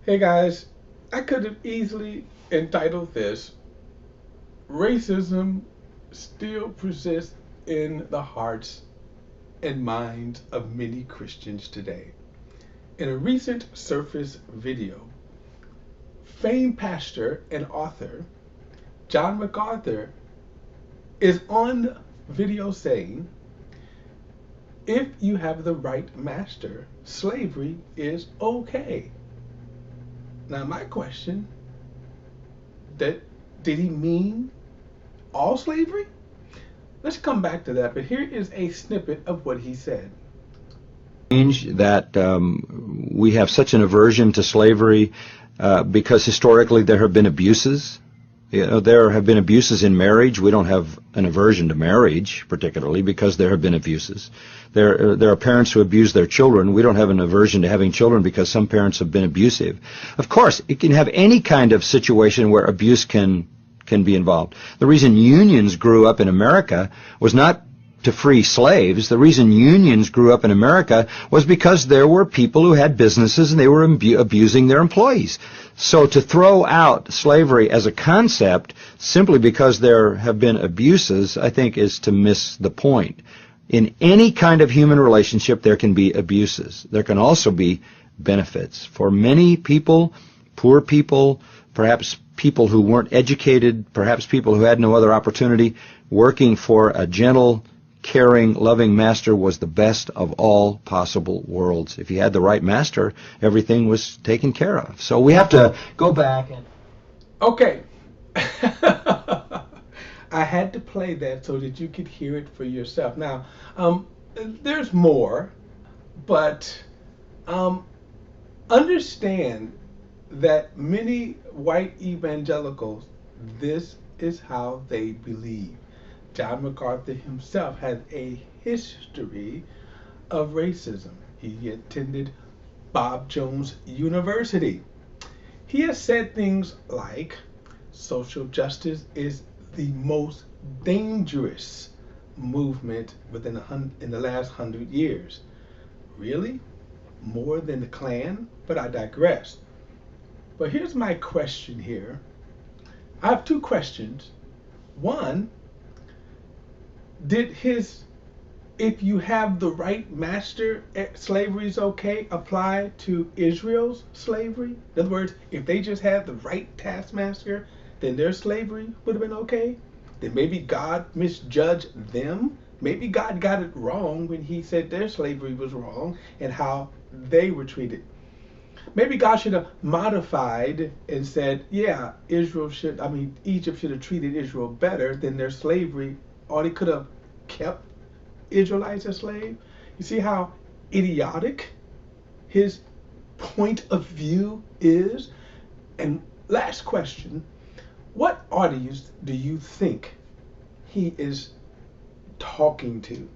Hey guys, I could have easily entitled this Racism Still Persists in the Hearts and Minds of Many Christians Today. In a recent Surface video, famed pastor and author John MacArthur is on video saying, if you have the right master, slavery is okay. Now, my question, that did he mean all slavery? Let's come back to that, but here is a snippet of what he said. That we have such an aversion to slavery because historically there have been abuses. You know, there have been abuses in marriage. We don't have an aversion to marriage particularly because there have been abuses. There are parents who abuse their children. We don't have an aversion to having children because some parents have been abusive. Of course, it can have any kind of situation where abuse can be involved. The reason unions grew up in America was not to free slaves. The reason unions grew up in America was because there were people who had businesses and they were abusing their employees. So to throw out slavery as a concept simply because there have been abuses, I think, is to miss the point. In any kind of human relationship, there can be abuses. There can also be benefits. For many people, poor people, perhaps people who weren't educated, perhaps people who had no other opportunity, working for a gentle, caring, loving master was the best of all possible worlds. If you had the right master, everything was taken care of. So we have to go back and... Okay. I had to play that so that you could hear it for yourself. Now, there's more, but understand that many white evangelicals, this is how they believe. John MacArthur himself has a history of racism. He attended Bob Jones University. He has said things like social justice is the most dangerous movement in the last 100 years. Really? More than the Klan? But I digress. But here's my question here. I have two questions. One, did his if you have the right master, slavery is okay, apply to Israel's slavery? In other words, if they just had the right taskmaster, then their slavery would have been okay? Then maybe God misjudged them? Maybe God got it wrong when he said their slavery was wrong and how they were treated. Maybe God should have modified and said, yeah, Egypt should have treated Israel better than their slavery, or they could have kept Israelites as slaves. You see how idiotic his point of view is? And last question, what audience do you think he is talking to?